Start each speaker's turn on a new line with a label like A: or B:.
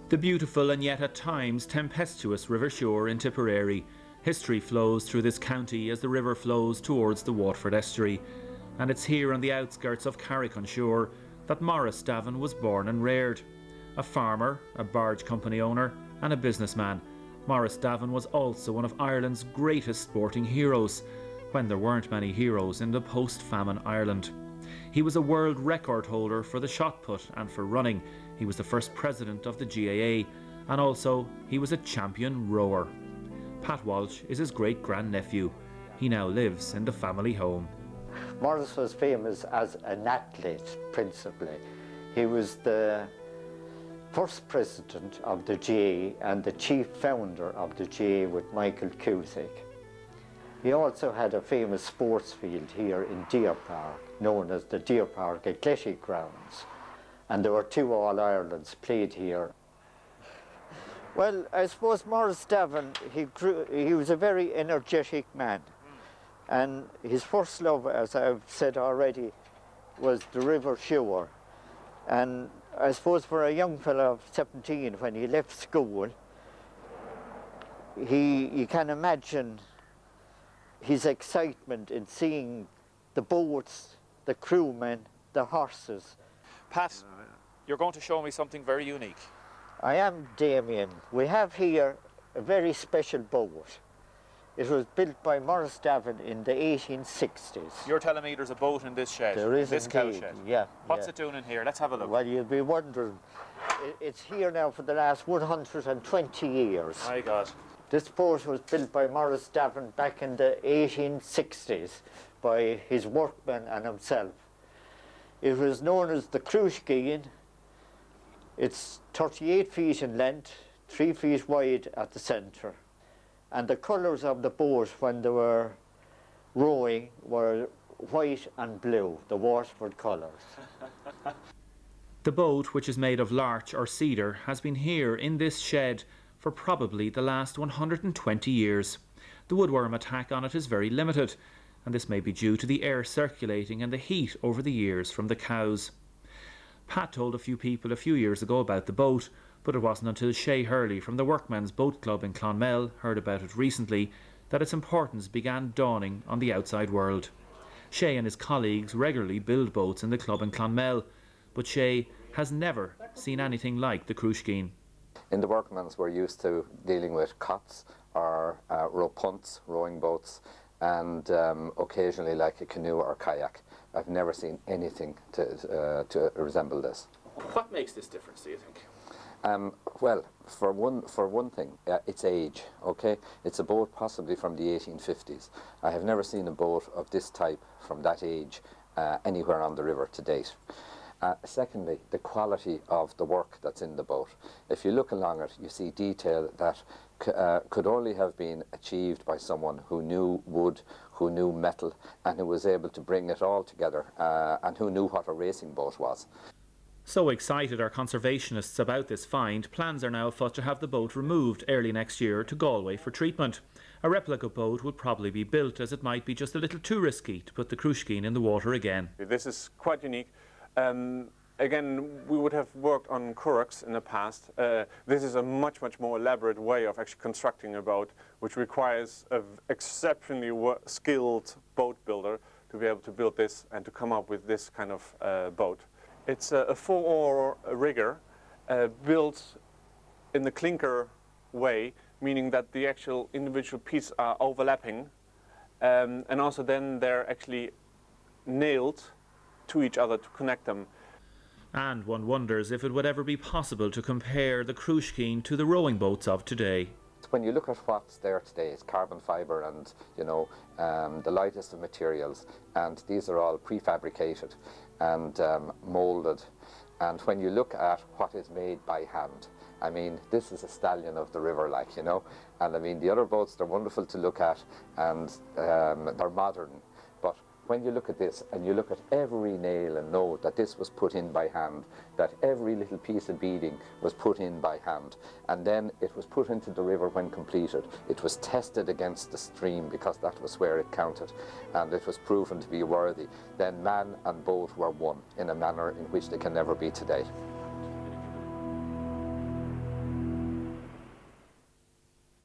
A: The beautiful and yet at times tempestuous River Suir in Tipperary. History flows through this county as the river flows towards the Waterford estuary, and it's here on the outskirts of Carrick-on-Suir that Maurice Davin was born and reared. A farmer, a barge company owner and a businessman, Maurice Davin was also one of Ireland's greatest sporting heroes, when there weren't many heroes in the post-famine Ireland. He was a world record holder for the shot put and for running. He was the first president of the GAA, and also he was a champion rower. Pat Walsh is his great-grandnephew. He now lives in the family home.
B: Maurice was famous as an athlete, principally. He was the first president of the GAA and the chief founder of the GAA with Michael Cusick. He also had a famous sports field here in Deer Park, known as the Deer Park Athletic Grounds, and there were 2 All-Irelands played here. Well, I suppose Maurice Davin, he was a very energetic man, and his first love, as I've said already, was the River Suir. And I suppose for a young fellow of 17, when he left school, you can imagine his excitement in seeing the boats, the crewmen, the horses.
C: Pat, you're going to show me something very unique.
B: I am, Damien. We have here a very special boat. It was built by Maurice Davin in the 1860s.
C: You're telling me there's a boat in this shed?
B: There is
C: this
B: indeed,
C: cow shed?
B: yeah.
C: What's it doing in here? Let's have a look.
B: Well, you'll be wondering. It's here now for the last 120 years.
C: My God.
B: This boat was built by Maurice Davin back in the 1860s by his workmen and himself. It was known as the Cruiskin. It's 38 feet in length, 3 feet wide at the centre. And the colours of the boat when they were rowing were white and blue, the Waterford colours.
A: The boat, which is made of larch or cedar, has been here in this shed for probably the last 120 years. The woodworm attack on it is very limited, and this may be due to the air circulating and the heat over the years from the cows. Pat told a few people a few years ago about the boat, but it wasn't until Shay Hurley from the Workmen's Boat Club in Clonmel heard about it recently that its importance began dawning on the outside world. Shay and his colleagues regularly build boats in the club in Clonmel, but Shay has never seen anything like the Cruiskin.
D: In the Workmen's, we're used to dealing with cots or row punts, rowing boats, and occasionally like a canoe or a kayak. I've never seen anything to resemble this.
C: What makes this difference, do you think?
D: Well, for one thing, it's age, okay? It's a boat possibly from the 1850s. I have never seen a boat of this type from that age anywhere on the river to date. Secondly, the quality of the work that's in the boat. If you look along it, you see detail that could only have been achieved by someone who knew wood, who knew metal, and who was able to bring it all together, and who knew what a racing boat was.
A: So excited are conservationists about this find, plans are now afoot to have the boat removed early next year to Galway for treatment. A replica boat would probably be built, as it might be just a little too risky to put the Cruiskin in the water again.
E: This is quite unique. Again, we would have worked on curraghs in the past. This is a much more elaborate way of actually constructing a boat, which requires an exceptionally skilled boat builder to be able to build this and to come up with this kind of boat. It's a 4-oar rigger built in the clinker way, meaning that the actual individual pieces are overlapping, and also then they're actually nailed to each other to connect them.
A: And one wonders if it would ever be possible to compare the Cruiskin to the rowing boats of today.
D: When you look at what's there today, it's carbon fibre and, you know, the lightest of materials, and these are all prefabricated and moulded. And when you look at what is made by hand, I mean, this is a stallion of the river, like, you know, and I mean, the other boats, they're wonderful to look at, and they're modern, but when you look at this and you look at every nail and know that this was put in by hand, that every little piece of beading was put in by hand, and then it was put into the river when completed. It was tested against the stream because that was where it counted, and it was proven to be worthy. Then man and boat were one in a manner in which they can never be today.